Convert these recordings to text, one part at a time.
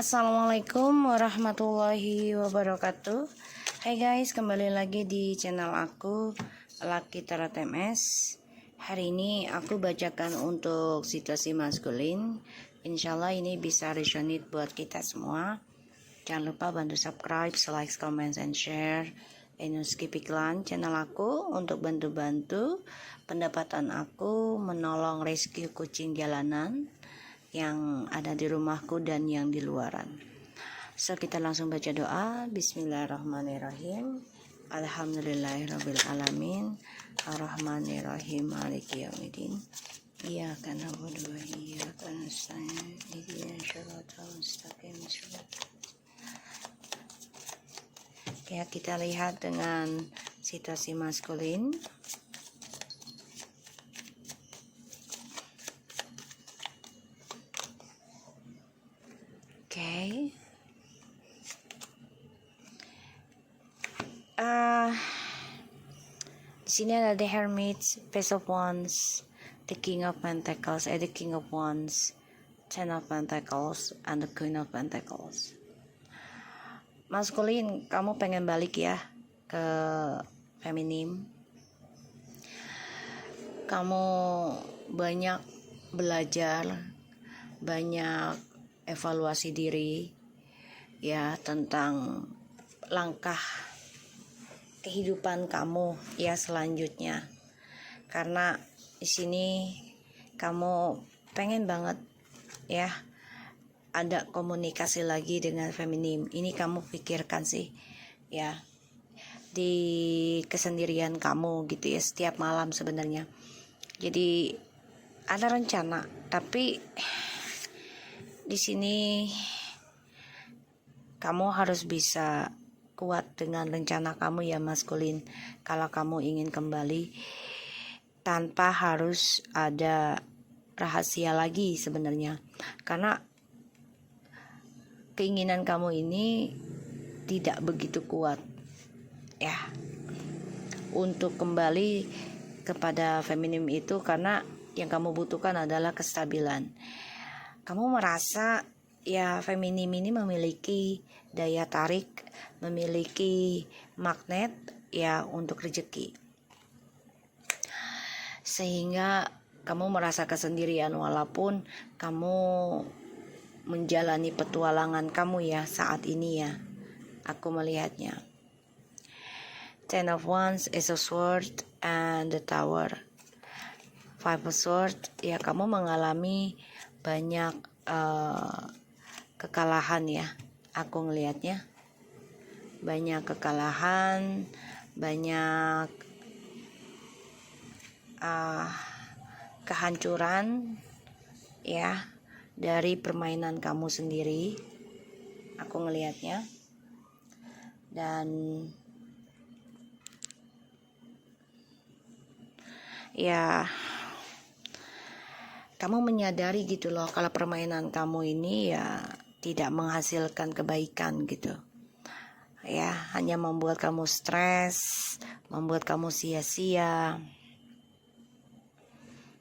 Assalamualaikum warahmatullahi wabarakatuh. Hai guys, kembali lagi di channel aku Lucky Tarot MS. Hari ini aku bacakan untuk situasi maskulin. Insyaallah ini bisa resonate buat kita semua. Jangan lupa bantu subscribe, like, comment, and share. And skip iklan channel aku untuk bantu-bantu pendapatan aku menolong rescue kucing jalanan yang ada di rumahku dan yang di luaran. So kita langsung baca doa. Bismillahirrahmanirrahim. Alhamdulillahirabbil alamin. Arrahmanirrahim. Maliki yaumiddin. Iyyaka na'budu wa iyyaka nasta'in. Ihdinas siratal mustaqim. Ya, kita lihat dengan situasi maskulin. Oke. Di sini ada the Hermit, Page of Wands, the King of Pentacles, the King of Wands, Ten of Pentacles, and the Queen of Pentacles. Maskulin, kamu pengen balik ya ke feminim. Kamu banyak belajar, banyak evaluasi diri ya tentang langkah kehidupan kamu ya selanjutnya, karena di sini kamu pengen banget ya ada komunikasi lagi dengan feminim. Ini kamu pikirkan sih ya di kesendirian kamu gitu ya setiap malam sebenarnya. Jadi ada rencana, tapi di sini kamu harus bisa kuat dengan rencana kamu ya maskulin. Kalau kamu ingin kembali tanpa harus ada rahasia lagi sebenarnya, karena keinginan kamu ini tidak begitu kuat ya untuk kembali kepada feminim itu, karena yang kamu butuhkan adalah kestabilan. Kamu merasa ya feminim ini memiliki daya tarik, memiliki magnet ya untuk rezeki, sehingga kamu merasa kesendirian walaupun kamu menjalani petualangan kamu ya saat ini ya. Aku melihatnya Ten of Wands, Ace of Swords, and the Tower. Five of Swords ya, kamu mengalami banyak kekalahan ya. Aku ngelihatnya banyak kekalahan, banyak kehancuran ya dari permainan kamu sendiri. Aku ngelihatnya, dan ya kamu menyadari gitu loh kalau permainan kamu ini ya tidak menghasilkan kebaikan gitu ya, hanya membuat kamu stres, membuat kamu sia-sia.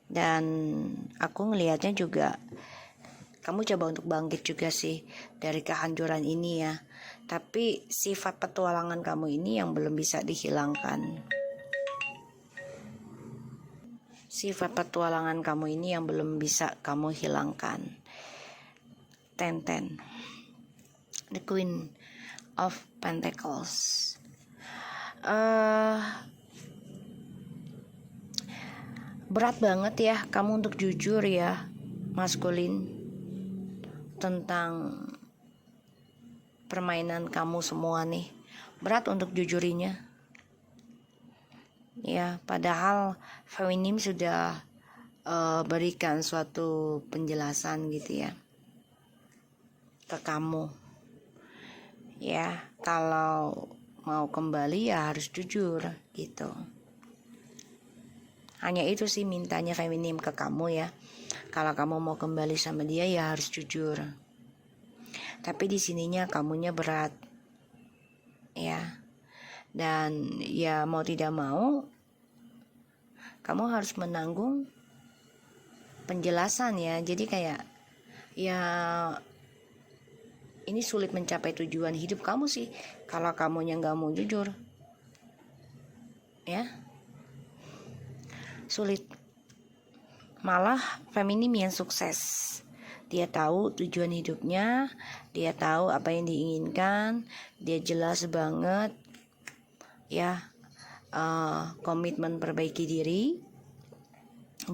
Dan aku ngelihatnya juga kamu coba untuk bangkit juga sih dari kehancuran ini ya, tapi sifat petualangan kamu ini yang belum bisa dihilangkan. Sifat petualangan kamu ini yang belum bisa kamu hilangkan. Ten, the Queen of Pentacles. Berat banget ya kamu untuk jujur ya maskulin tentang permainan kamu semua nih. Berat untuk jujurinya ya, padahal feminim sudah berikan suatu penjelasan gitu ya ke kamu ya, kalau mau kembali ya harus jujur gitu. Hanya itu sih mintanya feminim ke kamu ya. Kalau kamu mau kembali sama dia ya harus jujur. Tapi di sininya kamunya berat ya, dan ya mau tidak mau kamu harus menanggung penjelasan ya. Jadi kayak ya ini sulit mencapai tujuan hidup kamu sih kalau kamunya nggak mau jujur, ya sulit. Malah feminim yang sukses, dia tahu tujuan hidupnya, dia tahu apa yang diinginkan, dia jelas banget ya, komitmen perbaiki diri,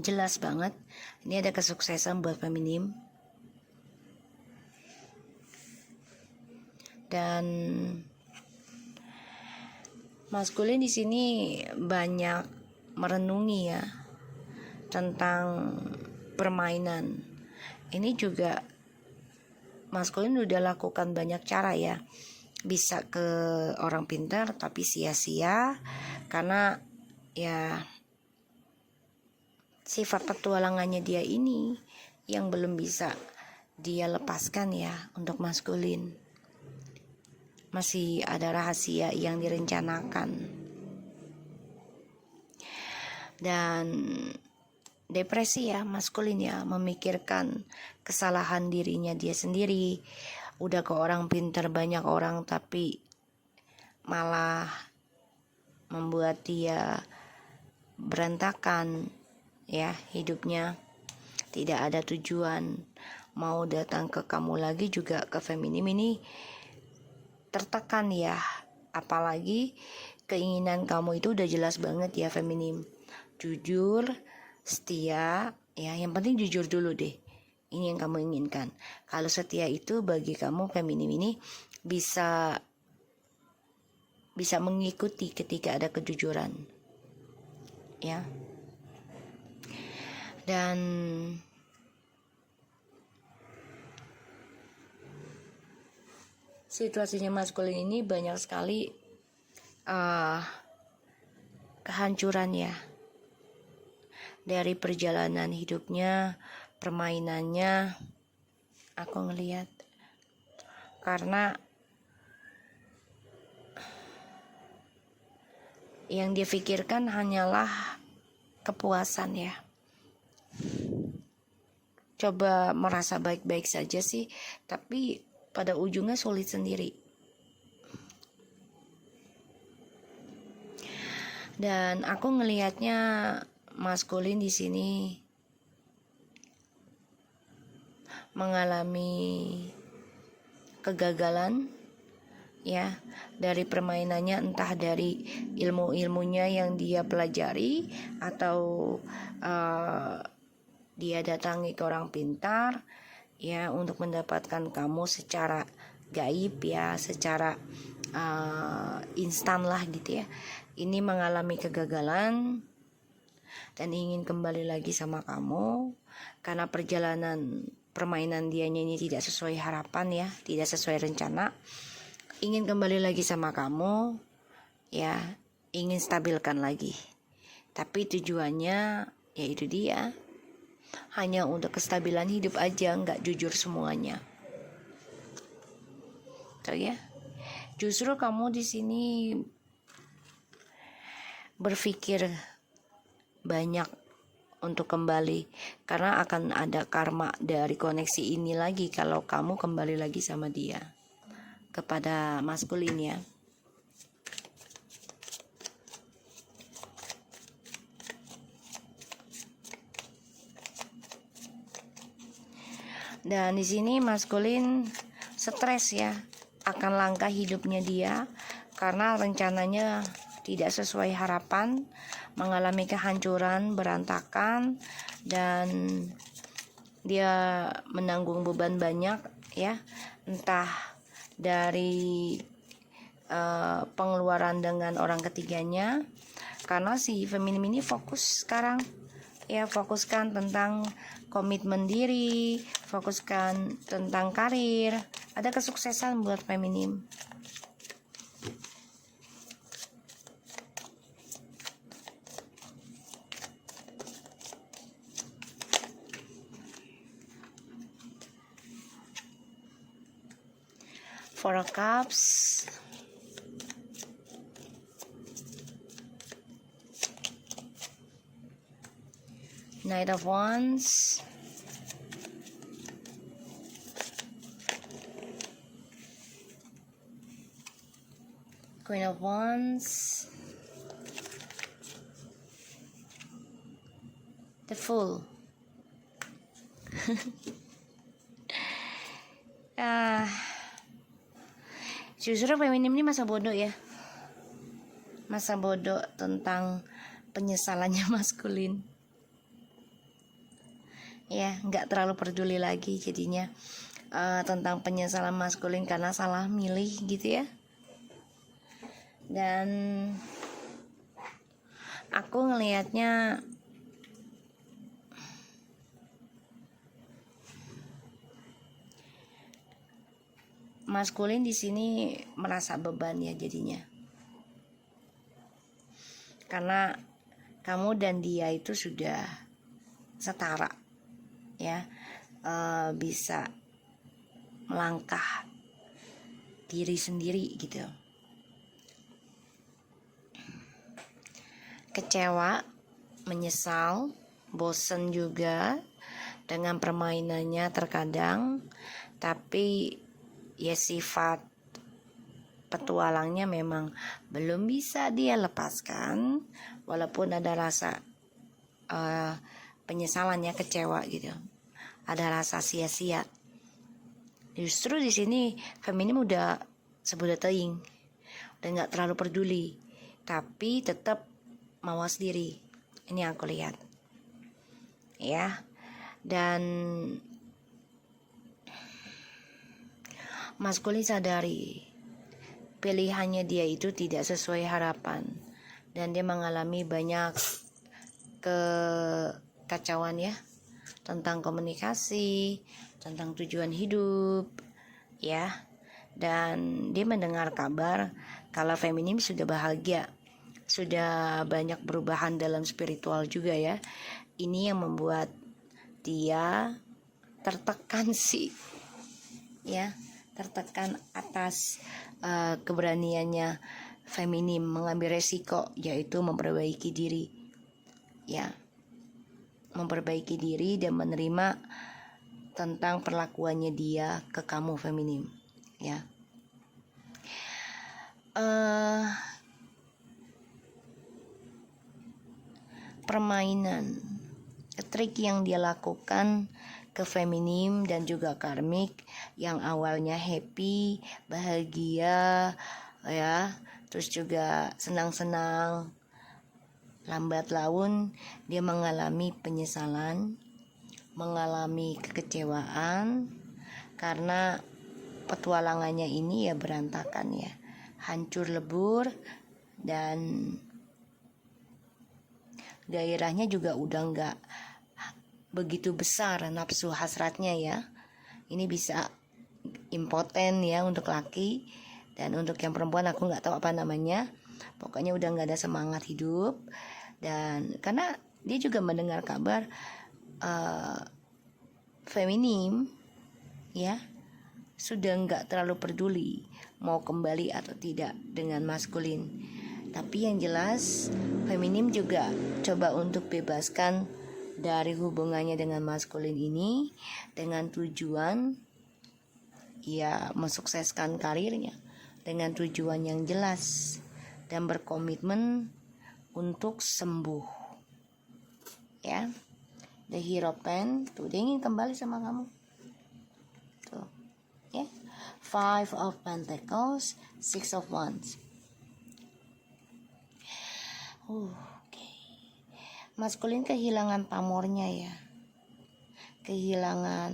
jelas banget. Ini ada kesuksesan buat feminim. Dan maskulin di sini banyak merenungi ya tentang permainan. Ini juga maskulin udah lakukan banyak cara ya. Bisa ke orang pintar tapi sia-sia karena ya sifat petualangannya dia ini yang belum bisa dia lepaskan ya untuk maskulin. Masih ada rahasia yang direncanakan. Dan depresi ya, maskulin ya, memikirkan kesalahan dirinya dia sendiri. Udah ke orang pintar banyak orang tapi malah membuat dia berantakan ya hidupnya, tidak ada tujuan. Mau datang ke kamu lagi juga, ke feminim ini tertekan ya, apalagi keinginan kamu itu udah jelas banget ya feminim, jujur, setia ya, yang penting jujur dulu deh, ini yang kamu inginkan. Kalau setia itu bagi kamu feminim ini bisa mengikuti ketika ada kejujuran ya. Dan situasinya maskulin ini banyak sekali kehancuran ya, dari perjalanan hidupnya, permainannya, aku ngelihat. Karena yang dia pikirkan hanyalah kepuasan ya. Coba merasa baik-baik saja sih, tapi pada ujungnya sulit sendiri. Dan aku ngelihatnya maskulin di sini mengalami kegagalan ya, dari permainannya, entah dari ilmu-ilmunya yang dia pelajari atau dia datangi ke orang pintar ya untuk mendapatkan kamu secara gaib ya, secara instan lah gitu ya. Ini mengalami kegagalan dan ingin kembali lagi sama kamu karena perjalanan permainan dianya ini tidak sesuai harapan ya, tidak sesuai rencana. Ingin kembali lagi sama kamu ya, ingin stabilkan lagi, tapi tujuannya yaitu dia hanya untuk kestabilan hidup aja, nggak jujur semuanya. Tuh ya, justru kamu di sini berpikir banyak untuk kembali, karena akan ada karma dari koneksi ini lagi kalau kamu kembali lagi sama dia, kepada maskulin ya. Dan di sini maskulin stres ya akan langkah hidupnya dia karena rencananya tidak sesuai harapan, mengalami kehancuran, berantakan, dan dia menanggung beban banyak ya, entah dari pengeluaran dengan orang ketiganya, karena si feminim ini fokus sekarang ya, fokuskan tentang komitmen diri, fokuskan tentang karir, ada kesuksesan buat feminim. Four of Cups, Knight of Wands, Queen of Wands, the Fool. Justru feminim ini masa bodoh ya, masa bodoh tentang penyesalannya maskulin. Ya, nggak terlalu peduli lagi jadinya tentang penyesalan maskulin karena salah milih gitu ya. Dan aku ngelihatnya maskulin di sini merasa beban ya jadinya, karena kamu dan dia itu sudah setara ya, bisa melangkah diri sendiri gitu. Kecewa, menyesal, bosen juga dengan permainannya terkadang, tapi ya sifat petualangnya memang belum bisa dia lepaskan, walaupun ada rasa penyesalannya, kecewa gitu, ada rasa sia-sia. Justru di sini feminim udah sebudah teing, udah nggak terlalu peduli, tapi tetap mawas diri. Ini yang aku lihat ya. Dan maskulin sadari pilihannya dia itu tidak sesuai harapan, dan dia mengalami banyak kekacauan ya, tentang komunikasi, tentang tujuan hidup ya. Dan dia mendengar kabar kalau feminim sudah bahagia, sudah banyak perubahan dalam spiritual juga ya. Ini yang membuat dia tertekan sih ya, tertekan atas keberaniannya feminim mengambil resiko, yaitu memperbaiki diri ya, memperbaiki diri dan menerima tentang perlakuannya dia ke kamu feminim ya. Permainan, trik yang dia lakukan ke feminim dan juga karmik yang awalnya happy, bahagia ya, terus juga senang-senang, lambat laun dia mengalami penyesalan, mengalami kekecewaan karena petualangannya ini ya berantakan ya, hancur lebur, dan gairahnya juga udah nggak begitu besar nafsu hasratnya ya. Ini bisa impoten ya untuk laki, dan untuk yang perempuan aku nggak tahu apa namanya, pokoknya udah nggak ada semangat hidup. Dan karena dia juga mendengar kabar feminim ya sudah nggak terlalu peduli mau kembali atau tidak dengan maskulin. Tapi yang jelas feminim juga coba untuk bebaskan dari hubungannya dengan maskulin ini dengan tujuan ya mensukseskan karirnya, dengan tujuan yang jelas dan berkomitmen untuk sembuh ya. The Hierophant tuh, dia ingin kembali sama kamu tuh ya. Five of Pentacles, Six of Wands. Okay. Maskulin kehilangan pamornya ya, kehilangan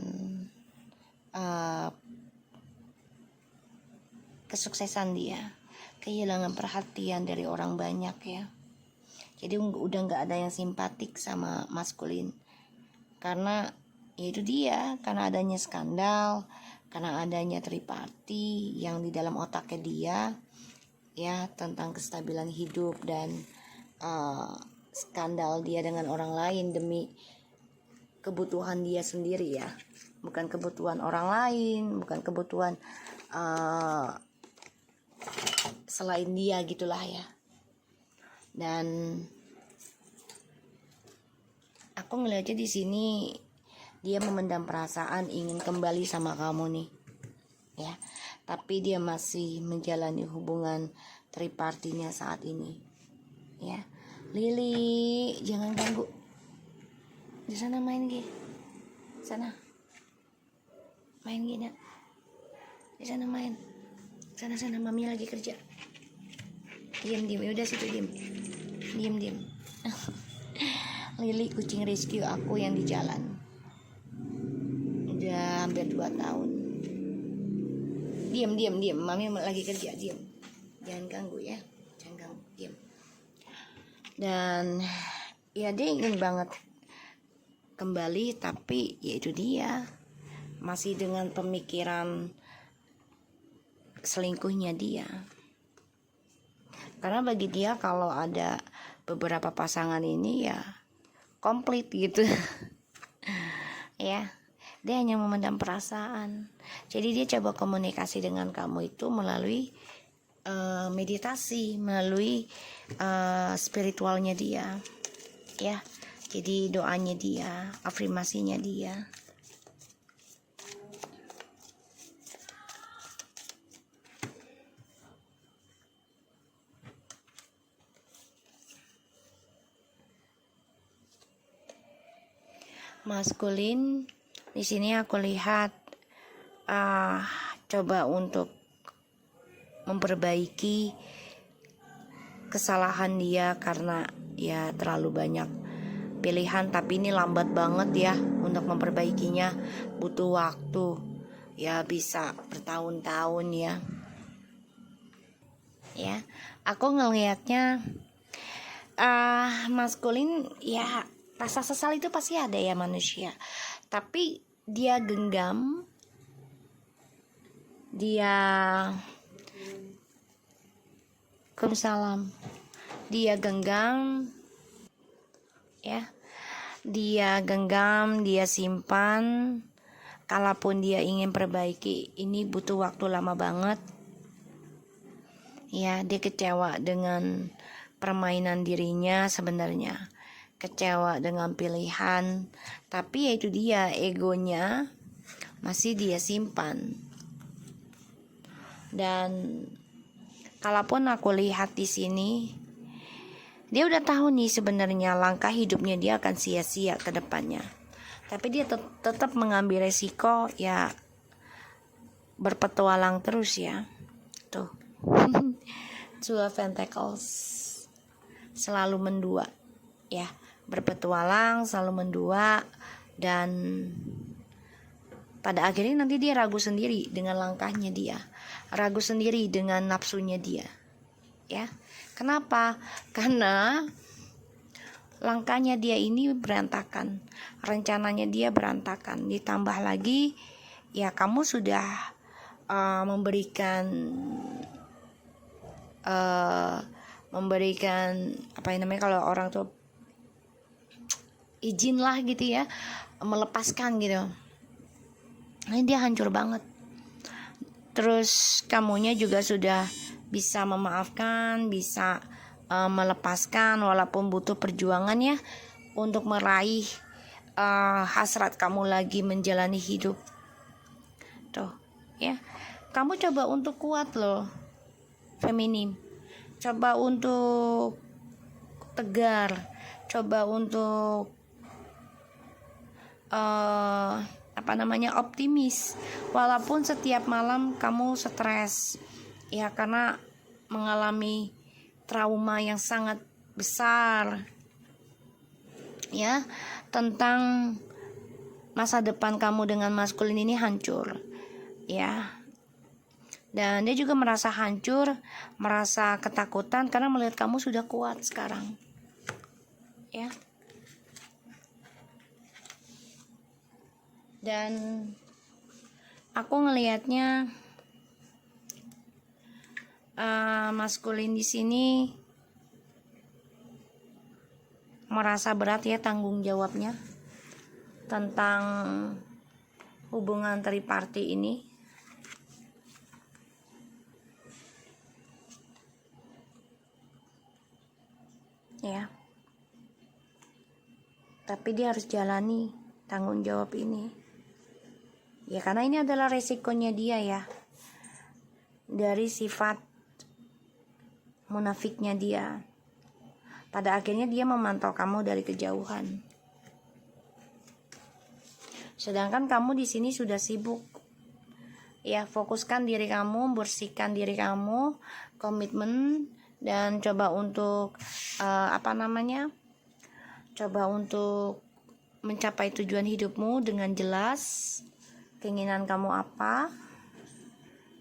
kesuksesan dia, kehilangan perhatian dari orang banyak ya. Jadi udah nggak ada yang simpatik sama maskulin, karena yaitu dia, karena adanya skandal, karena adanya triparty yang di dalam otaknya dia ya, tentang kestabilan hidup dan skandal dia dengan orang lain demi kebutuhan dia sendiri ya, bukan kebutuhan orang lain, bukan kebutuhan selain dia gitulah ya. Dan aku ngeliatnya di sini dia memendam perasaan ingin kembali sama kamu nih ya, tapi dia masih menjalani hubungan tripartinya saat ini. Ya, Lili, jangan ganggu. Di sana main gitu. Sana. Main gini. Di sana main. Sana mami lagi kerja. Diam. Udah situ diam. Diam. Lili kucing rescue aku yang di jalan. Udah hampir 2 tahun. Diam. Mami lagi kerja, diam. Jangan ganggu ya. Jangan ganggu, diam. Dan ya dia ingin banget kembali, tapi ya itu dia. Masih dengan pemikiran selingkuhnya dia. Karena bagi dia kalau ada beberapa pasangan ini ya komplit gitu. Ya, dia hanya memendam perasaan. Jadi dia coba komunikasi dengan kamu itu melalui meditasi, melalui spiritualnya dia. Ya, jadi doanya dia, afirmasinya dia. Maskulin, di sini aku lihat coba untuk memperbaiki kesalahan dia karena ya terlalu banyak pilihan, tapi ini lambat banget ya untuk memperbaikinya, butuh waktu ya, bisa bertahun-tahun ya. Ya, aku ngelihatnya maskulin ya, rasa sesal itu pasti ada ya manusia, tapi dia genggam, dia genggam ya, dia simpan. Kalaupun dia ingin perbaiki, ini butuh waktu lama banget ya. Dia kecewa dengan permainan dirinya sebenarnya, kecewa dengan pilihan, tapi ya itu dia, egonya masih dia simpan. Dan kalaupun aku lihat di sini, dia udah tahu nih sebenarnya langkah hidupnya dia akan sia-sia ke depannya, tapi dia tetap mengambil resiko ya, berpetualang terus ya. Tuh. Two of Pentacles, selalu mendua ya, berpetualang, selalu mendua, dan pada akhirnya nanti dia ragu sendiri dengan langkahnya dia, ragu sendiri dengan nafsunya dia ya. Kenapa? Karena langkahnya dia ini berantakan, rencananya dia berantakan, ditambah lagi ya kamu sudah memberikan apa yang namanya kalau orang tuh izin lah gitu ya, melepaskan gitu. Ini dia hancur banget. Terus kamunya juga sudah bisa memaafkan, bisa melepaskan, walaupun butuh perjuangan ya untuk meraih hasrat kamu lagi menjalani hidup. Tuh ya, kamu coba untuk kuat loh, feminim. Coba untuk tegar, coba untuk optimis, walaupun setiap malam kamu stres ya, karena mengalami trauma yang sangat besar ya, tentang masa depan kamu dengan maskulin ini hancur ya. Dan dia juga merasa hancur, merasa ketakutan karena melihat kamu sudah kuat sekarang ya. Dan aku ngelihatnya maskulin di sini merasa berat ya tanggung jawabnya tentang hubungan triparti ini ya. Tapi dia harus jalani tanggung jawab ini ya, karena ini adalah resikonya dia ya, dari sifat munafiknya dia. Pada akhirnya dia memantau kamu dari kejauhan. Sedangkan kamu di sini sudah sibuk. Ya, fokuskan diri kamu, bersihkan diri kamu, komitmen, dan coba untuk coba untuk mencapai tujuan hidupmu dengan jelas. Keinginan kamu apa?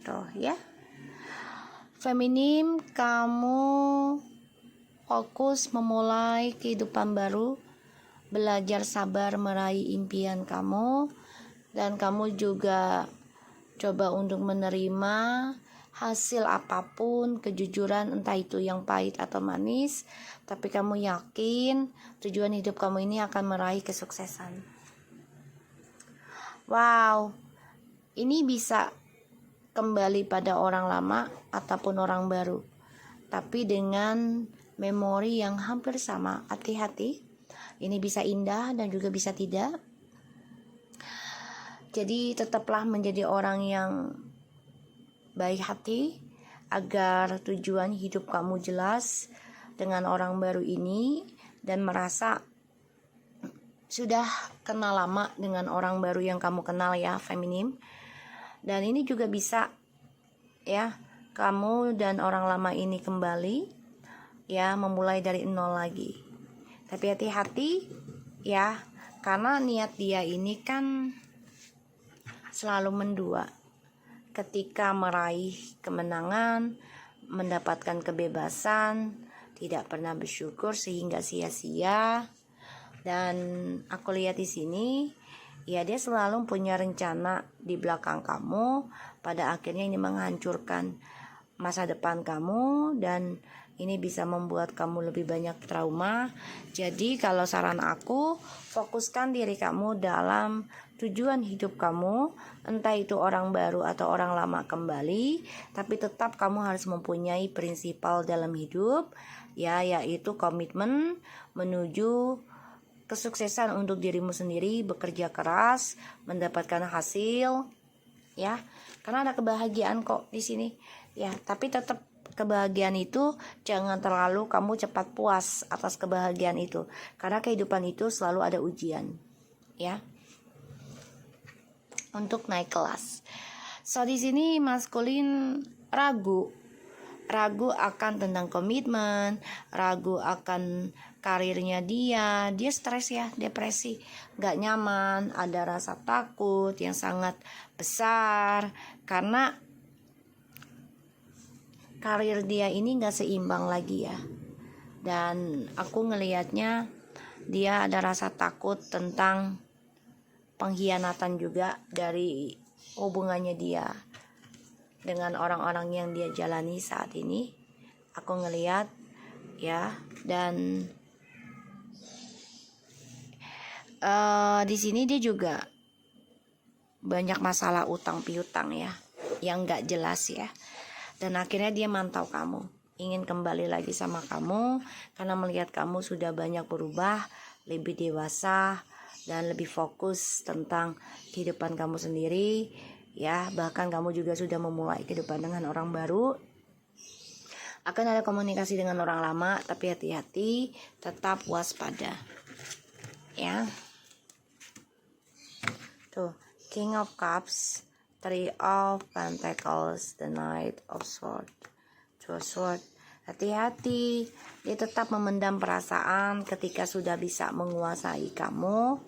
Tuh ya. Feminim, kamu fokus memulai kehidupan baru, belajar sabar meraih impian kamu, dan kamu juga coba untuk menerima hasil apapun, kejujuran, entah itu yang pahit atau manis, tapi kamu yakin tujuan hidup kamu ini akan meraih kesuksesan. Wow, ini bisa kembali pada orang lama ataupun orang baru, tapi dengan memori yang hampir sama. Hati-hati, ini bisa indah dan juga bisa tidak. Jadi tetaplah menjadi orang yang baik hati agar tujuan hidup kamu jelas dengan orang baru ini, dan merasa sudah kenal lama dengan orang baru yang kamu kenal ya, feminim. Dan ini juga bisa ya, kamu dan orang lama ini kembali ya, memulai dari nol lagi. Tapi hati-hati ya, karena niat dia ini kan selalu mendua. Ketika meraih kemenangan, mendapatkan kebebasan, tidak pernah bersyukur sehingga sia-sia. Dan aku lihat di sini, ya dia selalu punya rencana di belakang kamu. Pada akhirnya ini menghancurkan masa depan kamu, dan ini bisa membuat kamu lebih banyak trauma. Jadi kalau saran aku, fokuskan diri kamu dalam tujuan hidup kamu, entah itu orang baru atau orang lama kembali, tapi tetap kamu harus mempunyai prinsipal dalam hidup ya, yaitu komitmen menuju kesuksesan untuk dirimu sendiri, bekerja keras, mendapatkan hasil ya. Karena ada kebahagiaan kok di sini ya, tapi tetap kebahagiaan itu jangan terlalu kamu cepat puas atas kebahagiaan itu, karena kehidupan itu selalu ada ujian ya, untuk naik kelas. So di sini maskulin ragu akan tentang komitmen, ragu akan karirnya dia stres ya, depresi, gak nyaman, ada rasa takut yang sangat besar karena karir dia ini gak seimbang lagi ya. Dan aku ngelihatnya dia ada rasa takut tentang pengkhianatan juga dari hubungannya dia dengan orang-orang yang dia jalani saat ini. Aku ngelihat ya, dan di sini dia juga banyak masalah utang piutang ya, yang gak jelas ya. Dan akhirnya dia mantau kamu, ingin kembali lagi sama kamu karena melihat kamu sudah banyak berubah, lebih dewasa dan lebih fokus tentang kehidupan kamu sendiri ya. Bahkan kamu juga sudah memulai kehidupan dengan orang baru. Akan ada komunikasi dengan orang lama, tapi hati-hati, tetap waspada ya. Tuh, King of Cups, Three of Pentacles, the Knight of Swords, Two of Swords. Hati-hati, dia tetap memendam perasaan ketika sudah bisa menguasai kamu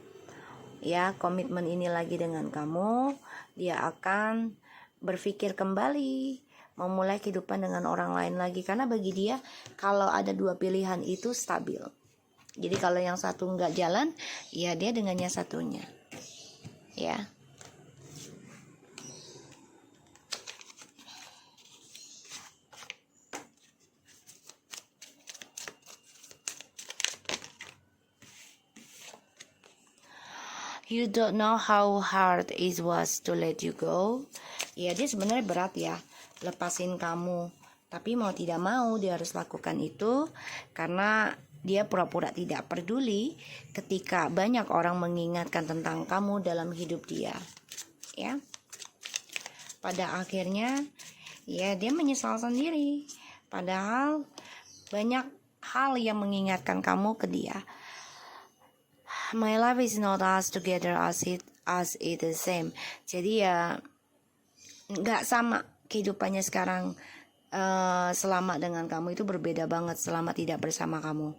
ya. Komitmen ini lagi dengan kamu, dia akan berpikir kembali, memulai kehidupan dengan orang lain lagi. Karena bagi dia, kalau ada dua pilihan itu stabil. Jadi kalau yang satu nggak jalan, ya dia dengannya satunya ya. You don't know how hard it was to let you go. Ya dia sebenarnya berat ya lepasin kamu, tapi mau tidak mau dia harus lakukan itu karena dia pura-pura tidak peduli ketika banyak orang mengingatkan tentang kamu dalam hidup dia ya. Pada akhirnya ya dia menyesal sendiri Padahal banyak hal yang mengingatkan kamu ke dia. My life is not us together as it the same. Jadi ya nggak sama kehidupannya sekarang. Selama dengan kamu itu berbeda banget selama tidak bersama kamu.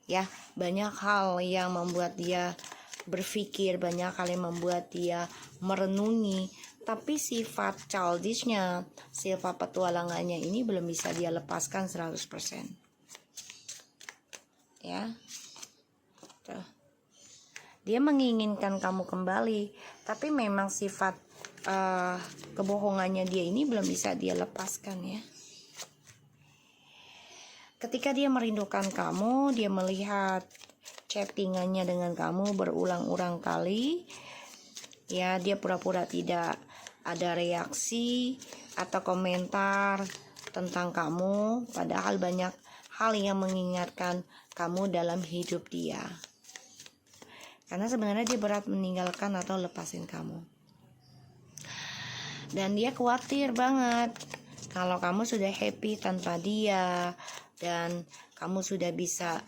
Ya, banyak hal yang membuat dia berpikir, banyak hal yang membuat dia merenungi, tapi sifat childishnya, sifat petualangannya ini belum bisa dia lepaskan 100%. Ya. Tuh. Dia menginginkan kamu kembali, tapi memang sifat kebohongannya dia ini belum bisa dia lepaskan ya. Ketika dia merindukan kamu, dia melihat chattingannya dengan kamu berulang-ulang kali, ya dia pura-pura tidak ada reaksi atau komentar tentang kamu, padahal banyak hal yang mengingatkan kamu dalam hidup dia. Karena sebenarnya dia berat meninggalkan atau lepasin kamu. Dan dia khawatir banget kalau kamu sudah happy tanpa dia, dan kamu sudah bisa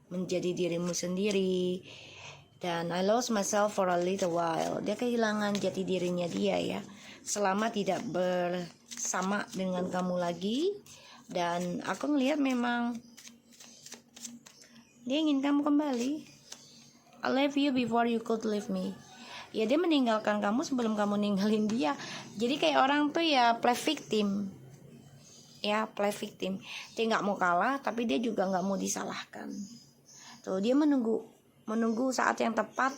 menjadi dirimu sendiri. Dan I lost myself for a little while. Dia kehilangan jati dirinya dia ya, selama tidak bersama dengan kamu lagi. Dan aku ngelihat memang dia ingin kamu kembali. I love you before you could leave me. Ya dia meninggalkan kamu sebelum kamu ninggalin dia. Jadi kayak orang tuh ya play victim. Ya play victim. Dia nggak mau kalah, tapi dia juga nggak mau disalahkan. Tuh dia menunggu saat yang tepat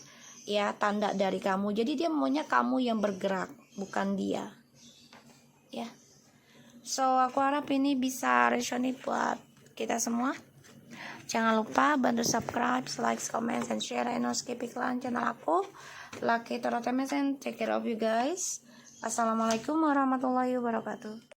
ya, tanda dari kamu. Jadi dia maunya kamu yang bergerak, bukan dia. Ya. So aku harap ini bisa resonate buat kita semua. Jangan lupa bantu subscribe, like, comment, and share, and no skip iklan channel aku. Lucky Toro Temes, and take care of you guys. Assalamualaikum warahmatullahi wabarakatuh.